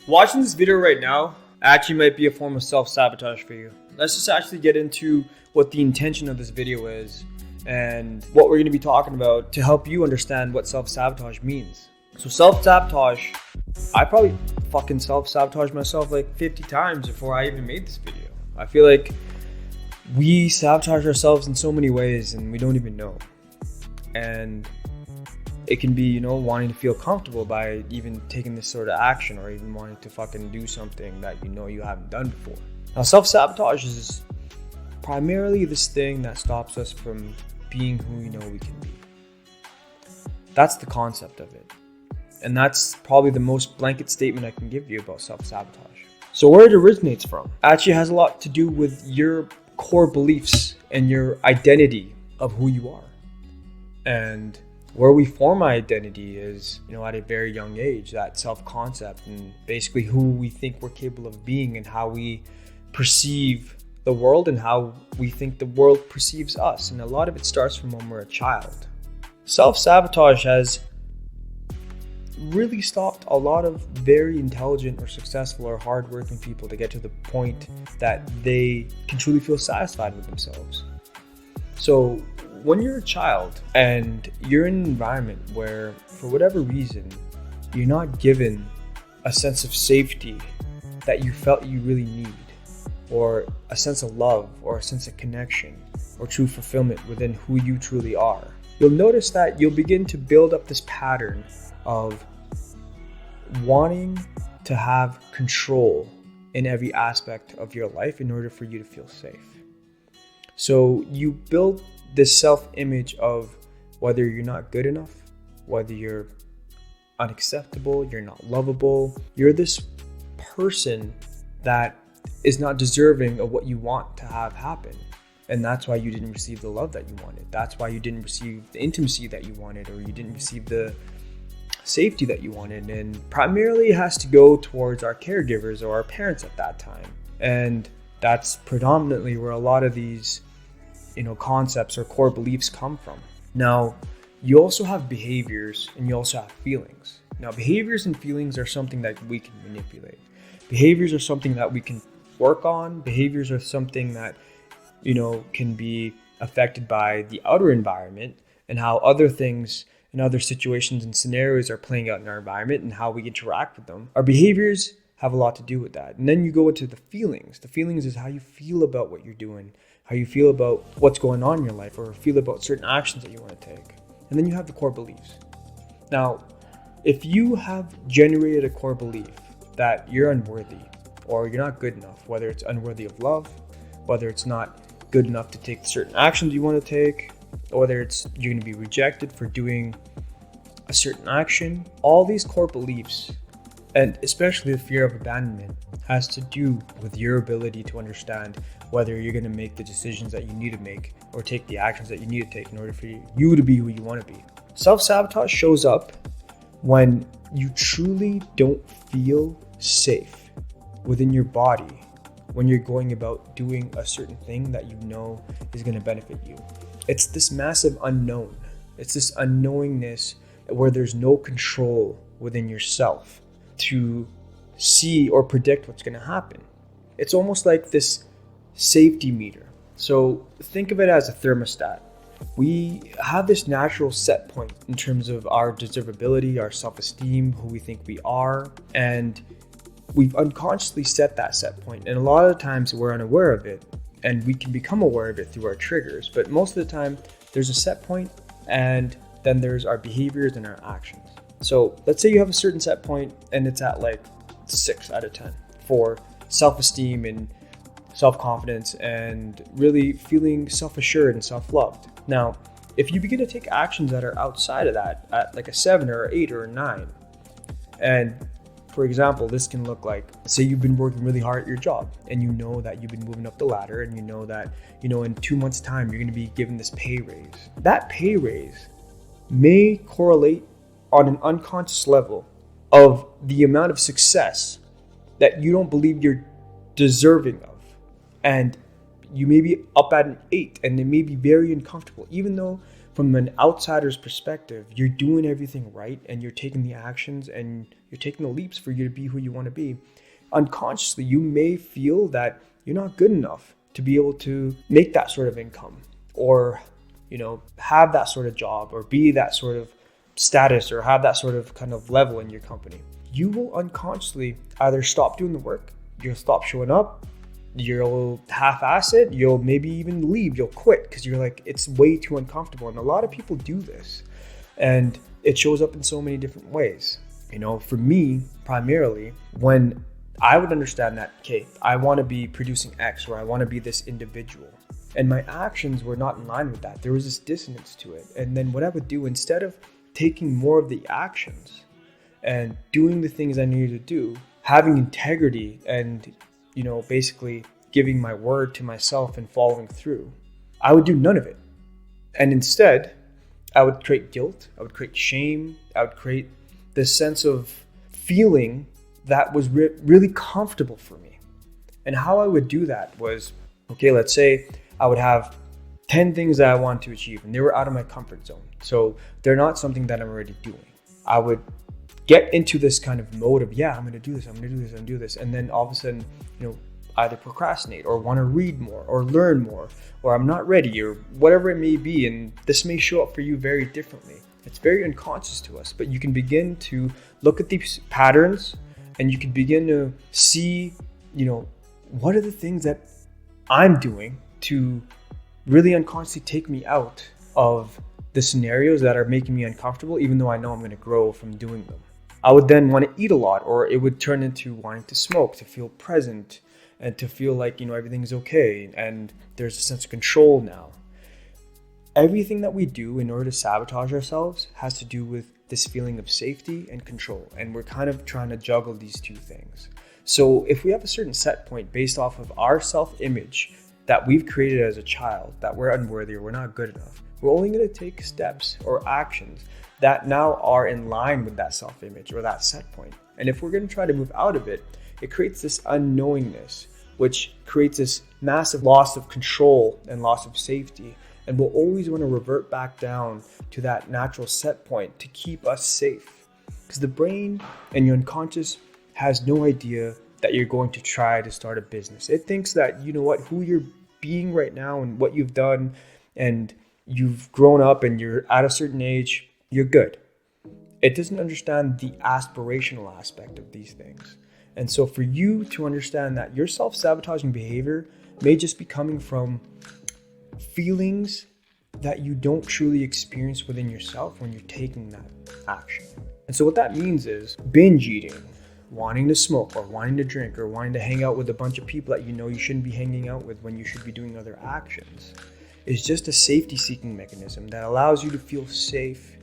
Watching this video right now actually might be a form of self-sabotage for you. Let's just actually get into what the intention of this video is and what we're going to be talking about to help you understand what self-sabotage means. So self-sabotage, I probably fucking self-sabotage myself like 50 times before I even made this video. I feel like we sabotage ourselves in so many ways and we don't even know. And it can be, wanting to feel comfortable by even taking this sort of action, or even wanting to fucking do something that you haven't done before. Now, self-sabotage is primarily this thing that stops us from being who we know we can be. That's the concept of it. And that's probably the most blanket statement I can give you about self-sabotage. So where it originates from actually has a lot to do with your core beliefs and your identity of who you are. And where we form our identity is, at a very young age, that self-concept and basically who we think we're capable of being and how we perceive the world and how we think the world perceives us. And a lot of it starts from when we're a child. Self-sabotage has really stopped a lot of very intelligent or successful or hardworking people to get to the point that they can truly feel satisfied with themselves. So when you're a child and you're in an environment where, for whatever reason, you're not given a sense of safety that you felt you really need, or a sense of love, or a sense of connection, or true fulfillment within who you truly are, you'll notice that you'll begin to build up this pattern of wanting to have control in every aspect of your life in order for you to feel safe. So you build this self-image of whether you're not good enough, whether you're unacceptable, you're not lovable, you're this person that is not deserving of what you want to have happen. And that's why you didn't receive the love that you wanted. That's why you didn't receive the intimacy that you wanted, or you didn't receive the safety that you wanted. And primarily it has to go towards our caregivers or our parents at that time. And that's predominantly where a lot of these concepts or core beliefs come from. Now, you also have behaviors and you also have feelings. Now, behaviors and feelings are something that we can manipulate. Behaviors are something that we can work on. Behaviors are something that, can be affected by the outer environment and how other things and other situations and scenarios are playing out in our environment and how we interact with them. Our behaviors have a lot to do with that. And then you go into the feelings. The feelings is how you feel about what you're doing, how you feel about what's going on in your life, or feel about certain actions that you want to take. And then you have the core beliefs. Now, if you have generated a core belief that you're unworthy or you're not good enough, whether it's unworthy of love, whether it's not good enough to take certain actions you want to take, or whether it's you're going to be rejected for doing a certain action, all these core beliefs, and especially the fear of abandonment, has to do with your ability to understand whether you're going to make the decisions that you need to make or take the actions that you need to take in order for you to be who you want to be. Self-sabotage shows up when you truly don't feel safe within your body when you're going about doing a certain thing that you know is going to benefit you. It's this massive unknown. It's this unknowingness where there's no control within yourself to see or predict what's going to happen. It's almost like this safety meter. So think of it as a thermostat. We have this natural set point in terms of our deservability, our self-esteem, who we think we are, and we've unconsciously set that set point. And a lot of the times we're unaware of it, and we can become aware of it through our triggers. But most of the time there's a set point, and then there's our behaviors and our actions. So let's say you have a certain set point and it's at like 6 out of 10 for self-esteem and self-confidence and really feeling self-assured and self-loved. Now, if you begin to take actions that are outside of that at like a 7 or 8 or a 9, and for example, this can look like, say you've been working really hard at your job and you know that you've been moving up the ladder and you know that, in 2 months' time, you're going to be given this pay raise. That pay raise may correlate on an unconscious level of the amount of success that you don't believe you're deserving of. And you may be up at an 8 and it may be very uncomfortable, even though from an outsider's perspective, you're doing everything right and you're taking the actions and you're taking the leaps for you to be who you want to be. Unconsciously, you may feel that you're not good enough to be able to make that sort of income or, have that sort of job or be that sort of status or have that sort of kind of level in your company. You will unconsciously either stop doing the work, you'll stop showing up, you'll half-ass it, you'll maybe even leave, you'll quit because you're like, it's way too uncomfortable. And a lot of people do this and it shows up in so many different ways. For me, primarily, when I would understand that, okay, I want to be producing X or I want to be this individual. And my actions were not in line with that. There was this dissonance to it. And then what I would do, instead of taking more of the actions and doing the things I needed to do, having integrity and, basically giving my word to myself and following through, I would do none of it. And instead, I would create guilt, I would create shame, I would create this sense of feeling that was really comfortable for me. And how I would do that was, okay, let's say I would have 10 things that I want to achieve and they were out of my comfort zone. So they're not something that I'm already doing. I would get into this kind of mode of, I'm going to do this, I'm going to do this, I'm going to do this. And then all of a sudden, either procrastinate or want to read more or learn more, or I'm not ready or whatever it may be. And this may show up for you very differently. It's very unconscious to us, but you can begin to look at these patterns and you can begin to see, what are the things that I'm doing to really unconsciously take me out of the scenarios that are making me uncomfortable, even though I know I'm going to grow from doing them. I would then want to eat a lot, or it would turn into wanting to smoke, to feel present and to feel like, everything's okay. And there's a sense of control now. Everything that we do in order to sabotage ourselves has to do with this feeling of safety and control. And we're kind of trying to juggle these two things. So if we have a certain set point based off of our self-image that we've created as a child, that we're unworthy or we're not good enough, we're only going to take steps or actions that now are in line with that self-image or that set point. And if we're going to try to move out of it, it creates this unknowingness, which creates this massive loss of control and loss of safety. And we'll always want to revert back down to that natural set point to keep us safe. Because the brain and your unconscious has no idea that you're going to try to start a business. It thinks that, who you're being right now and what you've done, and you've grown up and you're at a certain age, you're good. It doesn't understand the aspirational aspect of these things. And so for you to understand that your self-sabotaging behavior may just be coming from feelings that you don't truly experience within yourself when you're taking that action. And so what that means is binge eating, wanting to smoke or wanting to drink or wanting to hang out with a bunch of people that you shouldn't be hanging out with when you should be doing other actions, is just a safety seeking mechanism that allows you to feel safe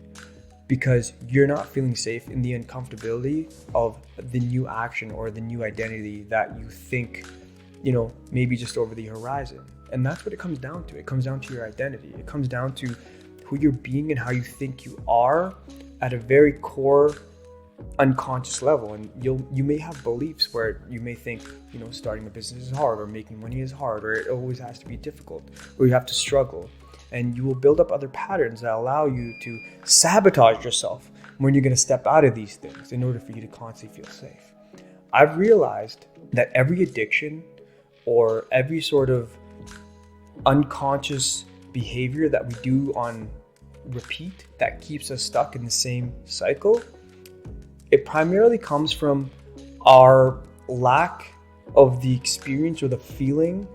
because you're not feeling safe in the uncomfortability of the new action or the new identity that you think, maybe just over the horizon. And that's what it comes down to. It comes down to your identity. It comes down to who you're being and how you think you are at a very core unconscious level. And you may have beliefs where you may think, starting a business is hard or making money is hard or it always has to be difficult or you have to struggle. And you will build up other patterns that allow you to sabotage yourself when you're going to step out of these things in order for you to constantly feel safe. I've realized that every addiction or every sort of unconscious behavior that we do on repeat that keeps us stuck in the same cycle, it primarily comes from our lack of the experience or the feeling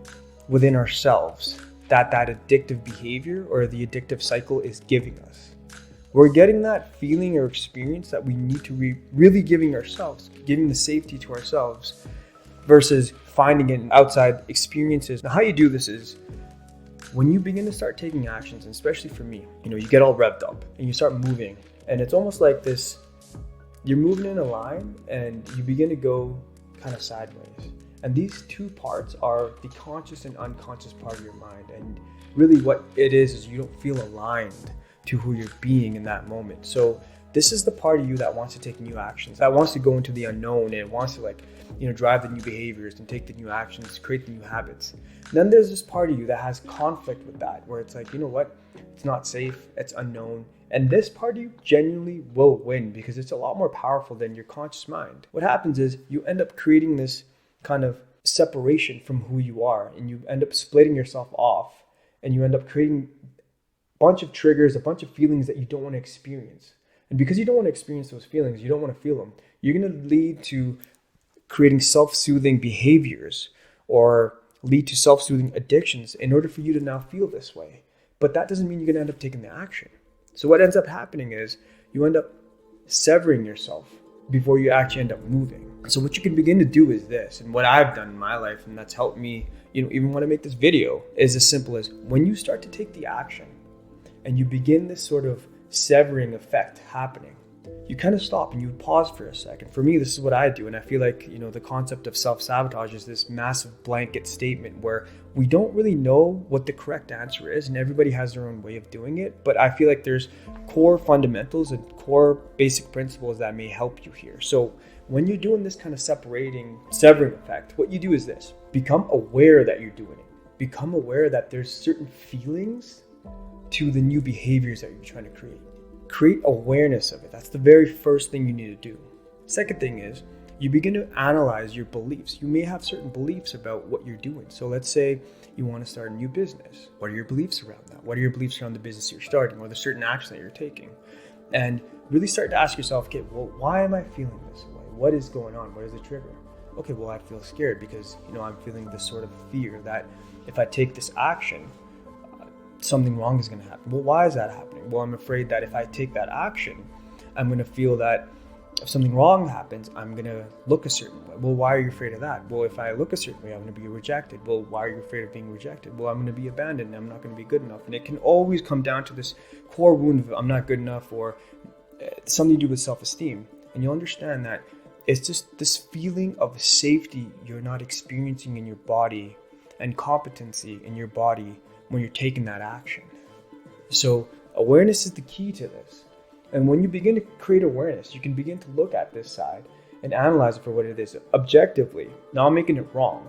within ourselves that addictive behavior or the addictive cycle is giving us. We're getting that feeling or experience that we need to be really giving ourselves, giving the safety to ourselves versus finding it in outside experiences. Now, how you do this is when you begin to start taking actions, and especially for me, you get all revved up and you start moving, and it's almost like this, you're moving in a line and you begin to go kind of sideways. And these two parts are the conscious and unconscious part of your mind. And really what it is you don't feel aligned to who you're being in that moment. So This is the part of you that wants to take new actions, that wants to go into the unknown, and wants to drive the new behaviors and take the new actions, create the new habits. And then there's this part of you that has conflict with that, where it's like, you know what, it's not safe, it's unknown. And this part of you genuinely will win because it's a lot more powerful than your conscious mind. What happens is you end up creating this kind of separation from who you are, and you end up splitting yourself off, and you end up creating a bunch of triggers, a bunch of feelings that you don't want to experience. And because you don't want to experience those feelings, you don't want to feel them, you're going to lead to creating self-soothing behaviors or lead to self-soothing addictions in order for you to now feel this way. But that doesn't mean you're going to end up taking the action. So what ends up happening is you end up severing yourself before you actually end up moving. So what you can begin to do is this, and what I've done in my life, and that's helped me, even when I make this video, is as simple as when you start to take the action and you begin this sort of severing effect happening, you kind of stop and you pause for a second. For me, this is what I do. And I feel like, the concept of self-sabotage is this massive blanket statement where we don't really know what the correct answer is, and everybody has their own way of doing it. But I feel like there's core fundamentals and core basic principles that may help you here. So when you're doing this kind of severing effect, what you do is this: become aware that you're doing it. Become aware that there's certain feelings to the new behaviors that you're trying to create. Create awareness of it. That's the very first thing you need to do. Second thing is you begin to analyze your beliefs. You may have certain beliefs about what you're doing. So let's say you want to start a new business. What are your beliefs around that? What are your beliefs around the business you're starting or the certain action that you're taking? And really start to ask yourself, okay, well, why am I feeling this way? What is going on? What is the trigger? Okay, well, I feel scared because, I'm feeling this sort of fear that if I take this action, something wrong is going to happen. Well, why is that happening? Well, I'm afraid that if I take that action, I'm going to feel that if something wrong happens, I'm going to look a certain way. Well, why are you afraid of that? Well, if I look a certain way, I'm going to be rejected. Well, why are you afraid of being rejected? Well, I'm going to be abandoned. I'm not going to be good enough. And it can always come down to this core wound of I'm not good enough, or something to do with self-esteem. And you'll understand that it's just this feeling of safety you're not experiencing in your body and competency in your body when you're taking that action. So awareness is the key to this. And when you begin to create awareness, you can begin to look at this side and analyze it for what it is objectively, not making it wrong,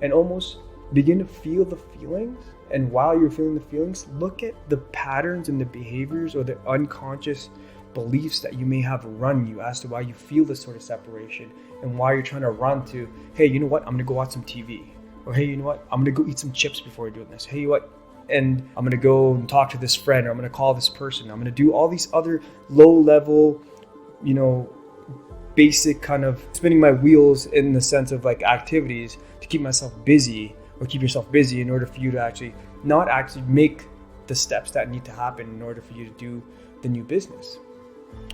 and almost begin to feel the feelings. And while you're feeling the feelings, look at the patterns and the behaviors or the unconscious beliefs that you may have run you as to why you feel this sort of separation and why you're trying to run to, hey, you know what? I'm going to go watch some TV. Or, hey, you know what? I'm going to go eat some chips before doing this. Hey, you know what? And I'm going to go and talk to this friend, or I'm going to call this person. I'm going to do all these other low-level, basic kind of spinning my wheels in the sense of activities to keep myself busy, or keep yourself busy in order for you to not actually make the steps that need to happen in order for you to do the new business.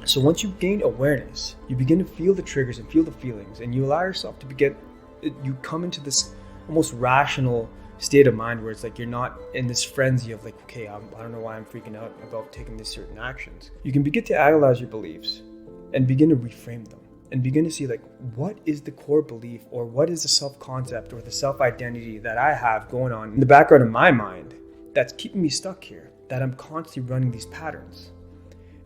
So once you gain awareness, you begin to feel the triggers and feel the feelings, and you allow yourself to you come into this almost rational state of mind where it's you're not in this frenzy of okay, I don't know why I'm freaking out about taking these certain actions. You can begin to analyze your beliefs and begin to reframe them and begin to see what is the core belief, or what is the self-concept or the self-identity that I have going on in the background of my mind that's keeping me stuck here, that I'm constantly running these patterns.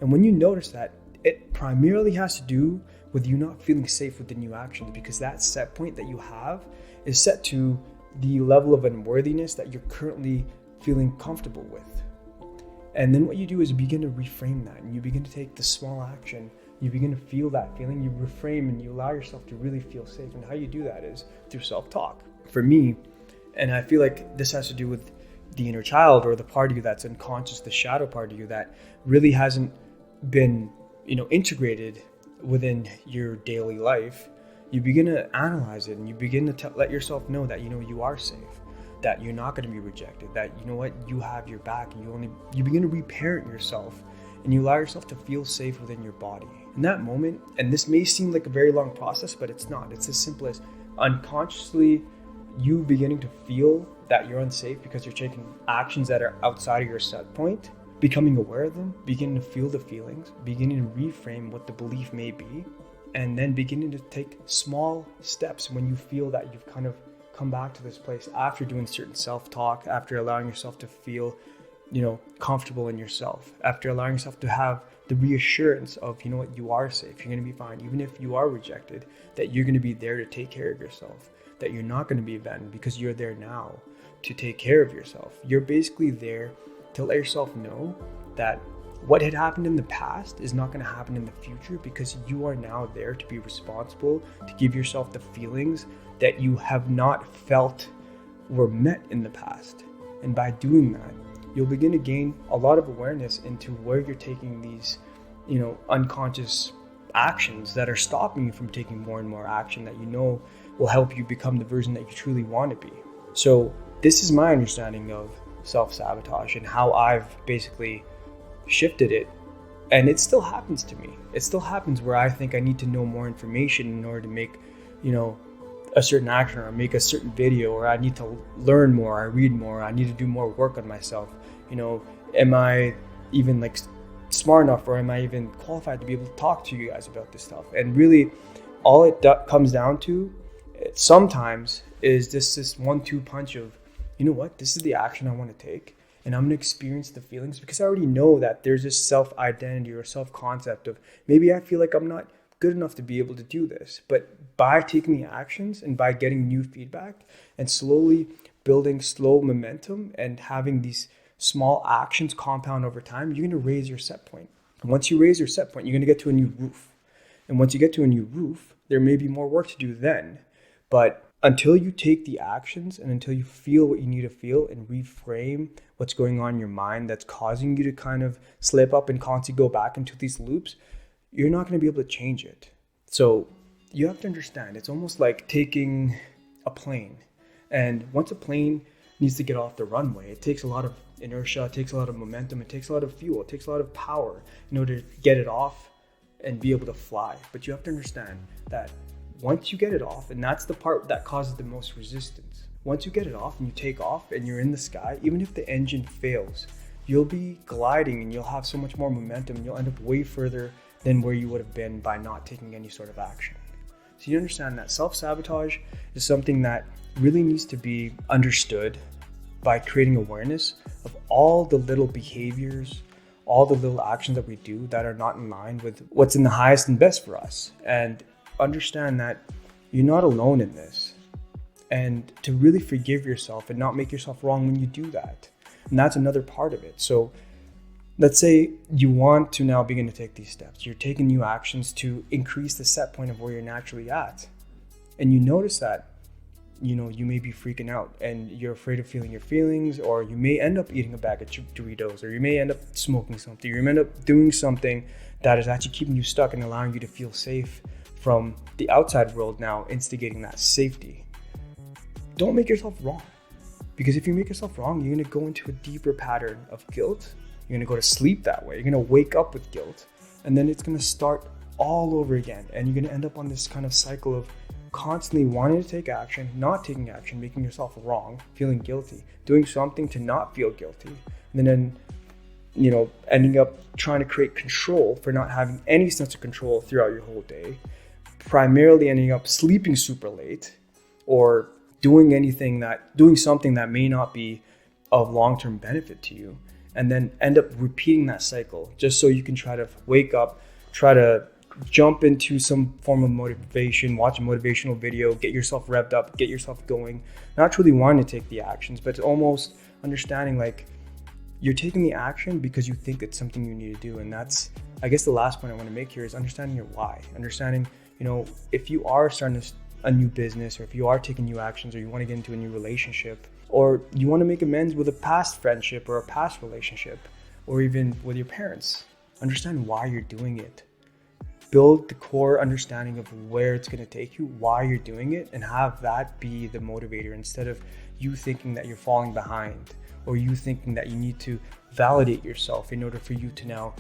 And when you notice that, it primarily has to do with you not feeling safe with the new actions, because that set point that you have is set to the level of unworthiness that you're currently feeling comfortable with. And then what you do is you begin to reframe that, and you begin to take the small action. You begin to feel that feeling, you reframe, and you allow yourself to really feel safe. And how you do that is through self-talk. For me, and I feel like this has to do with the inner child, or the part of you that's unconscious, the shadow part of you that really hasn't been, integrated within your daily life. You begin to analyze it, and you begin to let yourself know that, you are safe, that you're not going to be rejected, that, you have your back, and you begin to reparent yourself, and you allow yourself to feel safe within your body. In that moment, and this may seem like a very long process, but it's not. It's as simple as unconsciously you beginning to feel that you're unsafe because you're taking actions that are outside of your set point, becoming aware of them, beginning to feel the feelings, beginning to reframe what the belief may be, and then beginning to take small steps when you feel that you've kind of come back to this place after doing certain self-talk, after allowing yourself to feel comfortable in yourself, after allowing yourself to have the reassurance of, you are safe, you're going to be fine, even if you are rejected, that you're going to be there to take care of yourself, that you're not going to be abandoned because you're there now to take care of yourself. You're basically there to let yourself know that what had happened in the past is not going to happen in the future, because you are now there to be responsible, to give yourself the feelings that you have not felt were met in the past. And by doing that, you'll begin to gain a lot of awareness into where you're taking these, unconscious actions that are stopping you from taking more and more action that will help you become the version that you truly want to be. So this is my understanding of self-sabotage and how I've basically shifted it. And it still happens to me. It still happens where I think I need to know more information in order to make, a certain action, or make a certain video, or I need to learn more, I read more, I need to do more work on myself. Am I even smart enough, or am I even qualified to be able to talk to you guys about this stuff? And really all it comes down to sometimes is this 1-2 punch of, this is the action I want to take, and I'm going to experience the feelings, because I already know that there's this self-identity or self-concept of, maybe I feel like I'm not good enough to be able to do this. But by taking the actions and by getting new feedback and slowly building slow momentum and having these small actions compound over time, you're going to raise your set point. And once you raise your set point, you're going to get to a new roof. And once you get to a new roof, there may be more work to do then. But until you take the actions and until you feel what you need to feel and reframe what's going on in your mind that's causing you to kind of slip up and constantly go back into these loops, you're not going to be able to change it. So you have to understand, it's almost like taking a plane. And once a plane needs to get off the runway, it takes a lot of inertia, it takes a lot of momentum, it takes a lot of fuel, it takes a lot of power in order to get it off and be able to fly. But you have to understand that once you get it off, and that's the part that causes the most resistance, once you get it off and you take off and you're in the sky, even if the engine fails, you'll be gliding and you'll have so much more momentum, and you'll end up way further than where you would have been by not taking any sort of action. So you understand that self-sabotage is something that really needs to be understood by creating awareness of all the little behaviors, all the little actions that we do that are not in line with what's in the highest and best for us. And understand that you're not alone in this. And to really forgive yourself and not make yourself wrong when you do that. And that's another part of it. So let's say you want to now begin to take these steps. You're taking new actions to increase the set point of where you're naturally at. And you notice that, you may be freaking out and you're afraid of feeling your feelings, or you may end up eating a bag of Doritos, or you may end up smoking something, or you may end up doing something that is actually keeping you stuck and allowing you to feel safe from the outside world now instigating that safety. Don't make yourself wrong. Because if you make yourself wrong, you're going to go into a deeper pattern of guilt. You're going to go to sleep that way. You're going to wake up with guilt. And then it's going to start all over again. And you're going to end up on this kind of cycle of constantly wanting to take action, not taking action, making yourself wrong, feeling guilty, doing something to not feel guilty. And then, ending up trying to create control for not having any sense of control throughout your whole day. Primarily ending up sleeping super late, or doing something that may not be of long-term benefit to you, and then end up repeating that cycle just so you can try to wake up, try to jump into some form of motivation, watch a motivational video, get yourself revved up, get yourself going, not truly wanting to take the actions, but almost understanding you're taking the action because you think it's something you need to do. And that's, I guess, the last point I want to make here is understanding your why. Understanding, if you are starting a new business, or if you are taking new actions, or you want to get into a new relationship, or you want to make amends with a past friendship or a past relationship, or even with your parents, understand why you're doing it. Build the core understanding of where it's going to take you, why you're doing it, and have that be the motivator, instead of you thinking that you're falling behind, or you thinking that you need to validate yourself in order for you to now,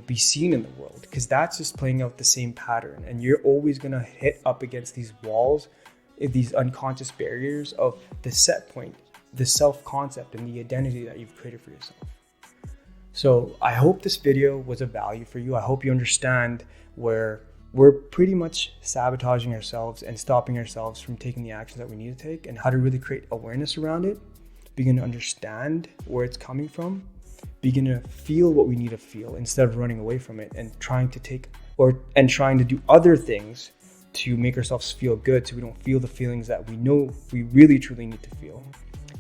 be seen in the world, because that's just playing out the same pattern. And you're always going to hit up against these walls, these unconscious barriers of the set point, the self-concept, and the identity that you've created for yourself. So I hope this video was of value for you. I hope you understand where we're pretty much sabotaging ourselves and stopping ourselves from taking the actions that we need to take, and how to really create awareness around it, begin to understand where it's coming from, begin to feel what we need to feel instead of running away from it and trying to do other things to make ourselves feel good so we don't feel the feelings that we know we really truly need to feel.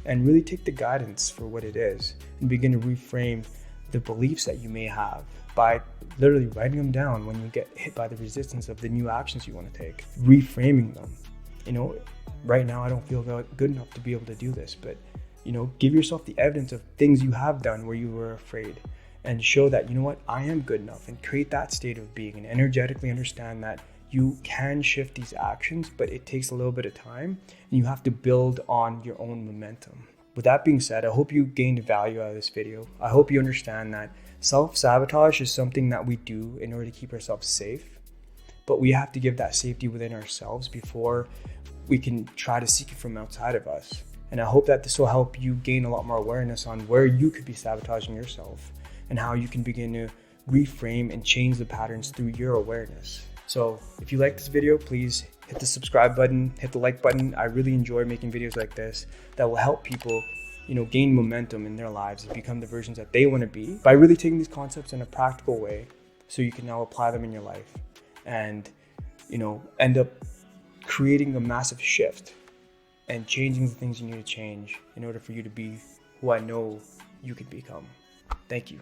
And really take the guidance for what it is and begin to reframe the beliefs that you may have by literally writing them down when you get hit by the resistance of the new actions you want to take, reframing them. Right now I don't feel good enough to be able to do this, but give yourself the evidence of things you have done where you were afraid and show that, I am good enough, and create that state of being and energetically understand that you can shift these actions, but it takes a little bit of time and you have to build on your own momentum. With that being said, I hope you gained value out of this video. I hope you understand that self-sabotage is something that we do in order to keep ourselves safe, but we have to give that safety within ourselves before we can try to seek it from outside of us. And I hope that this will help you gain a lot more awareness on where you could be sabotaging yourself and how you can begin to reframe and change the patterns through your awareness. So if you like this video, please hit the subscribe button, hit the like button. I really enjoy making videos like this that will help people, gain momentum in their lives and become the versions that they want to be by really taking these concepts in a practical way so you can now apply them in your life and, end up creating a massive shift and changing the things you need to change in order for you to be who I know you could become. Thank you.